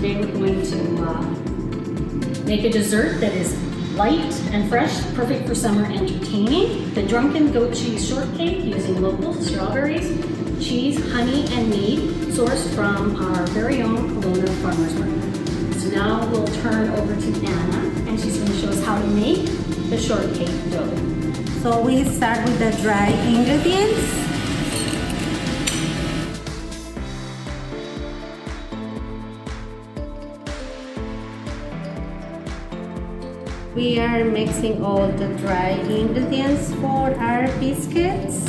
Today we're going to make a dessert that is light and fresh, perfect for summer entertaining. The drunken goat cheese shortcake using local strawberries, cheese, honey, and mead sourced from our very own Kelowna farmers market. So now we'll turn over to Anna and she's going to show us how to make the shortcake dough. So we start with the dry ingredients. We are mixing all the dry ingredients for our biscuits.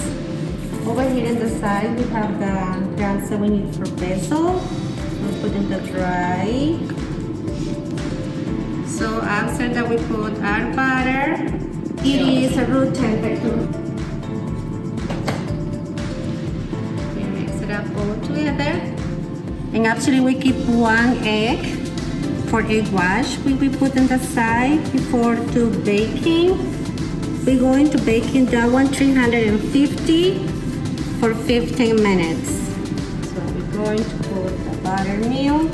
Over here in the side we have the grounds that we need for basil. We'll put in the dry. So after that we put our butter. It is a room temperature. We mix it up all together. And actually we keep one egg for egg wash. We put on the side before to baking. We're going to bake in that one 350 for 15 minutes. So we're going to put the buttermilk.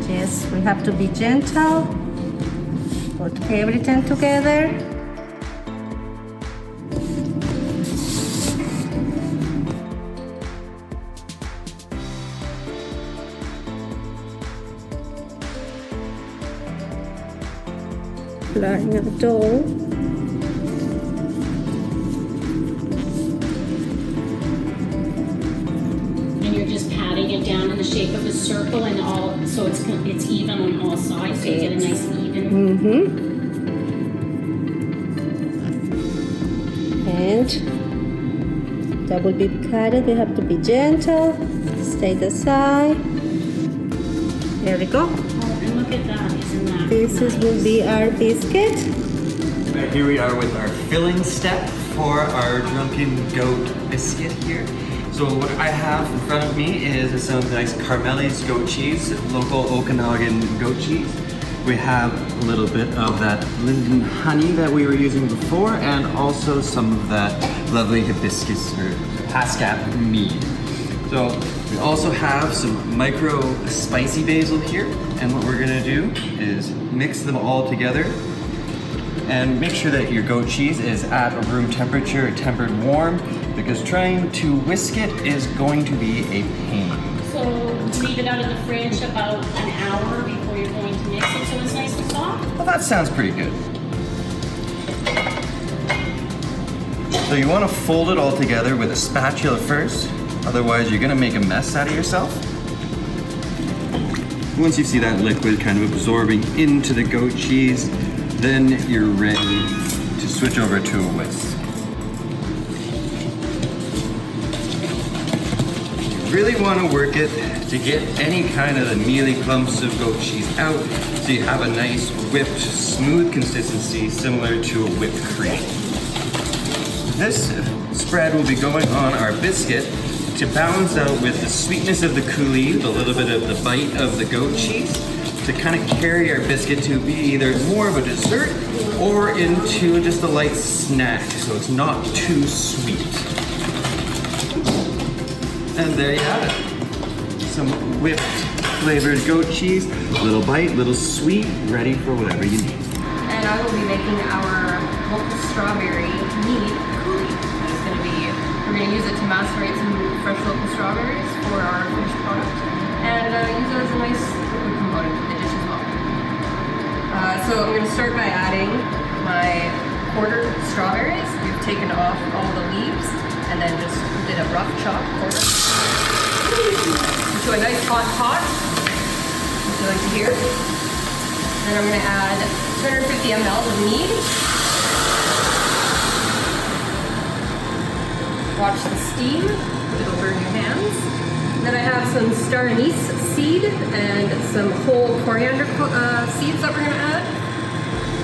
Yes, we have to be gentle. Put everything together. Flatten the dough. And you're just patting it down in the shape of a circle and all, so it's even on all sides, so you get a nice even. And that will be patted. We have to be gentle. Stay the side. There we go. Oh, and look at that, isn't that This nice? will be our biscuit. Right, here we are with our filling step for our drunken goat biscuit here. So what I have in front of me is some nice Carmelli's goat cheese, local Okanagan goat cheese. We have a little bit of that linden honey that we were using before, and also some of that lovely hibiscus or pascap mead. So we also have some micro spicy basil here, and what we're gonna do is mix them all together and make sure that your goat cheese is at a room temperature, tempered warm, because trying to whisk it is going to be a pain. So leave it out of the fridge about an hour before you're going to mix it so it's nice and soft? Well, that sounds pretty good. So you want to fold it all together with a spatula first, otherwise you're going to make a mess out of yourself. Once you see that liquid kind of absorbing into the goat cheese, then you're ready to switch over to a whisk. You really want to work it to get any kind of the mealy clumps of goat cheese out, so you have a nice whipped, smooth consistency similar to a whipped cream. This spread will be going on our biscuit to balance out with the sweetness of the coolie, the little bit of the bite of the goat cheese, to kind of carry our biscuit to be either more of a dessert or into just a light snack, so it's not too sweet. And there you have it. Some whipped flavored goat cheese, little bite, little sweet, ready for whatever you need. And I will be making our local strawberry mead coolie. It's going to be, we're going to use it to macerate some fresh local strawberries for our finished product, and use it as a nice liquid component for the dish as well. So I'm going to start by adding my quartered strawberries. We've taken off all the leaves and then just did a rough chop quarter. To a nice hot pot, as you like to hear. Then I'm going to add 250 ml of mead. Watch the steam, it'll burn your hands. Then I have some star anise seed and some whole coriander seeds that we're going to add.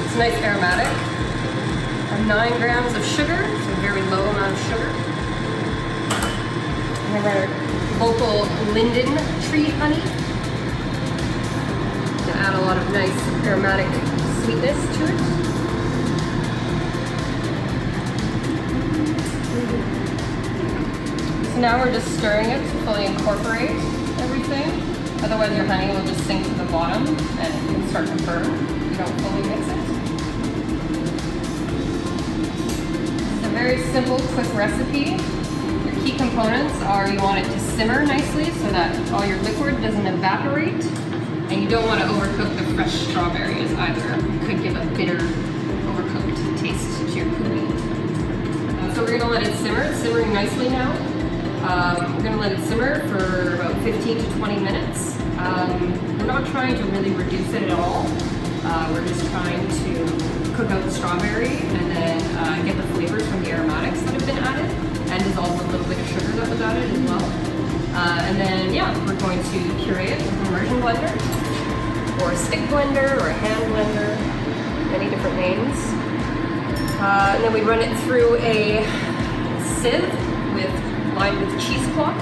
It's nice aromatic. I have 9 grams of sugar, so a very low amount of sugar. And our local linden tree honey. To add a lot of nice aromatic sweetness to it. Some now we're just stirring it to fully incorporate everything. Otherwise your honey will just sink to the bottom and it can start to burn if you don't fully mix it. It's a very simple, quick recipe. Your key components are you want it to simmer nicely so that all your liquid doesn't evaporate. And you don't want to overcook the fresh strawberries either. It could give a bitter, overcooked taste to your coolie. So we're going to let it simmer. It's simmering nicely now. We're going to let it simmer for about 15 to 20 minutes. We're not trying to really reduce it at all. We're just trying to cook out the strawberry and then get the flavors from the aromatics that have been added and dissolve a little bit of sugar that was added as well. And then, yeah, we're going to puree it with an immersion blender or a stick blender or a hand blender, many different names. And then we run it through a sieve lined with cheesecloth,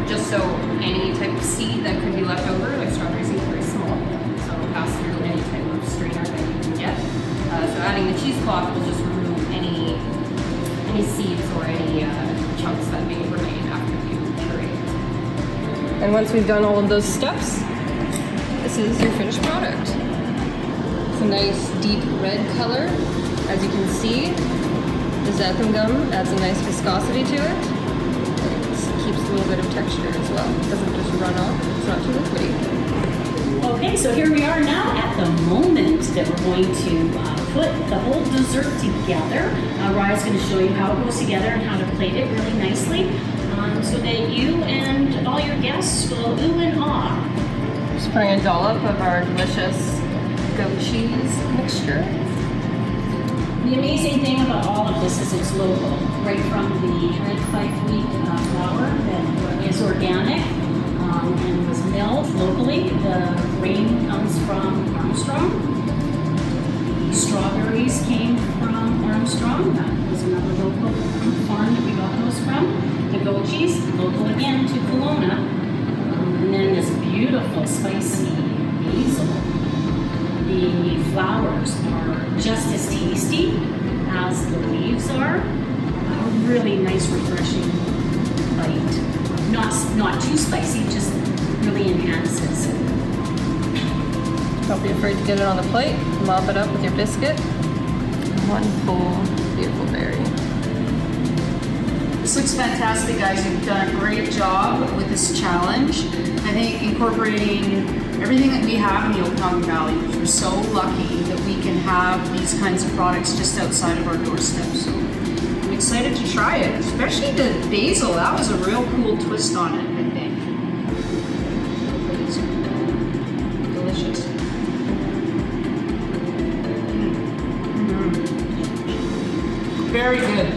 just so any type of seed that could be left over, like strawberry seeds, are very small, so it'll pass through any type of strainer that you can get. So adding the cheesecloth will just remove any seeds or any chunks that may remain after you puree it. And once we've done all of those steps, this is your finished product. It's a nice deep red color. As you can see, the xanthan gum adds a nice viscosity to it. Keeps a little bit of texture as well. It doesn't just run off. It's not too liquidy. Okay, so here we are now at the moment that we're going to put the whole dessert together. Raya's going to show you how it goes together and how to plate it really nicely, so that you and all your guests will ooh and ah. Just putting a dollop of our delicious goat cheese mixture. The amazing thing about all of this is it's local, right from the red fife wheat flour that is organic and was milled locally. The grain comes from Armstrong. The strawberries came from Armstrong. That was another local farm that we got those from. The goat cheese, local again to Kelowna. And then this beautiful spicy basil. The flowers are just as tasty as the leaves are. A really nice, refreshing bite. Not too spicy, just really enhances. Don't be afraid to get it on the plate. Mop it up with your biscuit. One full, beautiful berry. This looks fantastic, guys. You've done a great job with this challenge. I think incorporating everything that we have in the Okanagan Valley, we're so lucky that we can have these kinds of products just outside of our doorstep. So I'm excited to try it, especially the basil. That was a real cool twist on it, I think. It's delicious. Very good.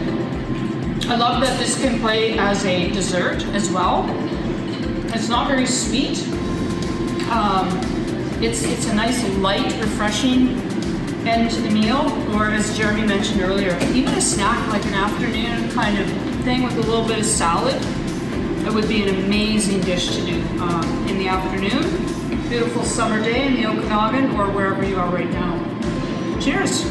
I love that this can play as a dessert as well. It's not very sweet. It's a nice, light, refreshing end to the meal, or as Jeremy mentioned earlier, even a snack like an afternoon kind of thing with a little bit of salad. It would be an amazing dish to do in the afternoon. Beautiful summer day in the Okanagan or wherever you are right now. Cheers.